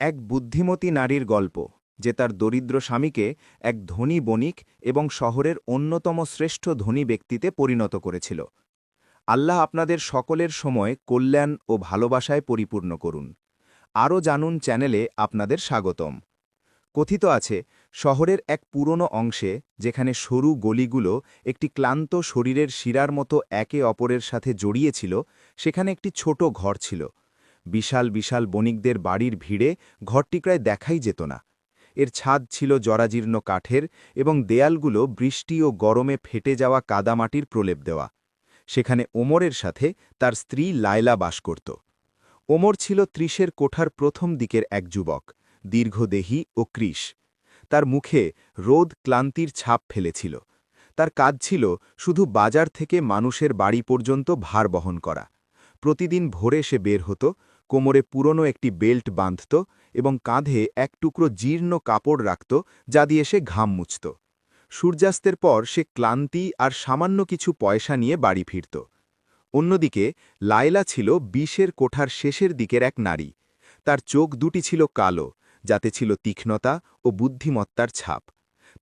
এক বুদ্ধিমতী নারীর গল্প যে তার দরিদ্র স্বামীকে এক ধনী বণিক এবং শহরের অন্যতম শ্রেষ্ঠ ধনী ব্যক্তিতে পরিণত করেছিল। আল্লাহ আপনাদের সকলের সময় কল্যাণ ও ভালোবাসায় পরিপূর্ণ করুন। আরও জানুন চ্যানেলে আপনাদের স্বাগতম। কথিত আছে, শহরের এক পুরনো অংশে, যেখানে সরু গলিগুলো একটি ক্লান্ত শরীরের শিরার মতো একে অপরের সাথে জড়িয়েছিল, সেখানে একটি ছোট ঘর ছিল। বিশাল বিশাল বণিকদের বাড়ির ভিড়ে ঘরটি প্রায় দেখাই যেত না। এর ছাদ ছিল জরাজীর্ণ কাঠের এবং দেয়ালগুলো বৃষ্টি ও গরমে ফেটে যাওয়া কাদামাটির প্রলেপ দেওয়া। সেখানে ওমরের সাথে তার স্ত্রী লায়লা বাস করত। ওমর ছিল ৩০-এর কোঠার প্রথম দিকের এক যুবক, দীর্ঘদেহী ও কৃশ। তার মুখে রোদ ক্লান্তির ছাপ ফেলেছিল। তার কাজ ছিল শুধু বাজার থেকে মানুষের বাড়ি পর্যন্ত ভার বহন করা। প্রতিদিন ভোরে সে বের হতো, কোমরে পুরনো একটি বেল্ট বাঁধত এবং কাঁধে এক টুকরো জীর্ণ কাপড় রাখত, যা দিয়ে সে ঘাম মুছত। সূর্যাস্তের পর সে ক্লান্তি আর সামান্য কিছু পয়সা নিয়ে বাড়ি ফিরত। অন্যদিকে লায়লা ছিল ২০-এর কোঠার শেষের দিকের এক নারী। তার চোখ দুটি ছিল কালো, যাতে ছিল তীক্ষ্ণতা ও বুদ্ধিমত্তার ছাপ।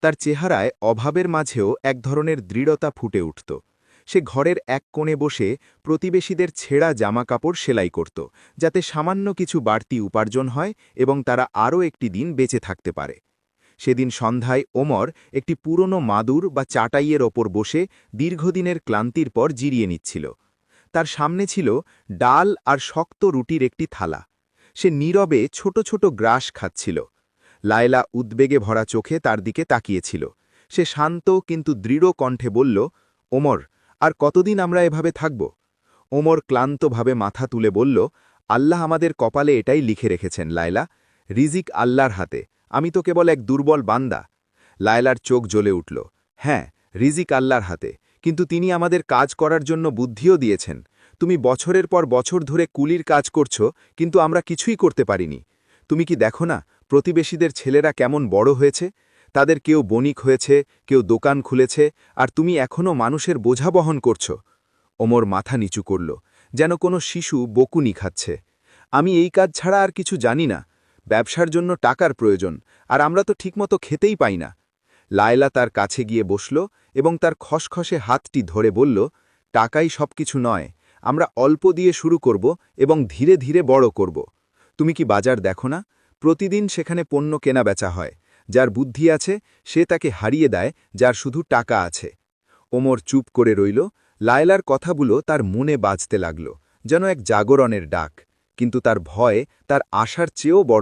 তার চেহারায় অভাবের মাঝেও এক ধরনের দৃঢ়তা ফুটে উঠত। সে ঘরের এক কোণে বসে প্রতিবেশীদের ছেঁড়া জামাকাপড় সেলাই করত, যাতে সামান্য কিছু বাড়তি উপার্জন হয় এবং তারা আরও একটি দিন বেঁচে থাকতে পারে। সেদিন সন্ধ্যায় ওমর একটি পুরনো মাদুর বা চাটাইয়ের ওপর বসে দীর্ঘদিনের ক্লান্তির পর জিরিয়ে নিচ্ছিল। তার সামনে ছিল ডাল আর শক্ত রুটির একটি থালা। সে নীরবে ছোট ছোট গ্রাস খাচ্ছিল। লায়লা উদ্বেগে ভরা চোখে তার দিকে তাকিয়েছিল। সে শান্ত কিন্তু দৃঢ় কণ্ঠে বলল, ওমর, আর কতদিন আমরা এভাবে থাকব? ওমর ক্লান্তভাবে মাথা তুলে বলল, আল্লাহ আমাদের কপালে এটাই লিখে রেখেছেন লায়লা। রিজিক আল্লাহর হাতে, আমি তো কেবল এক দুর্বল বান্দা। লায়লার চোখ জ্বলে উঠল। হ্যাঁ, রিজিক আল্লাহর হাতে, কিন্তু তিনি আমাদের কাজ করার জন্য বুদ্ধিও দিয়েছেন। তুমি বছরের পর বছর ধরে কুলির কাজ করছ, কিন্তু আমরা কিছুই করতে পারিনি। তুমি কি দেখো না প্রতিবেশীদের ছেলেরা কেমন বড় হয়েছে? তাদের কেউ বণিক হয়েছে, কেউ দোকান খুলেছে, আর তুমি এখনও মানুষের বোঝা বহন করছ। ওমর মাথা নিচু করল, যেন কোনো শিশু বকুনি খাচ্ছে। আমি এই কাজ ছাড়া আর কিছু জানি না। ব্যবসার জন্য টাকার প্রয়োজন, আর আমরা তো ঠিকমতো খেতেই পাই না। লায়লা তার কাছে গিয়ে বসল এবং তার খসখসে হাতটি ধরে বলল, টাকাই সবকিছু নয়। আমরা অল্প দিয়ে শুরু করব এবং ধীরে ধীরে বড় করব। তুমি কি বাজার দেখো না? প্রতিদিন সেখানে পণ্য কেনা বেচা হয়। যার বুদ্ধি আছে সে তাকে হারিয়ে দেয়, যার শুধু টাকা আছে। ওমর চুপ করে রইল। লায়লার কথাগুলো তার মনে বাজতে লাগল, যেন এক জাগরণের ডাক। কিন্তু তার ভয় তার আশার চেয়েও বড়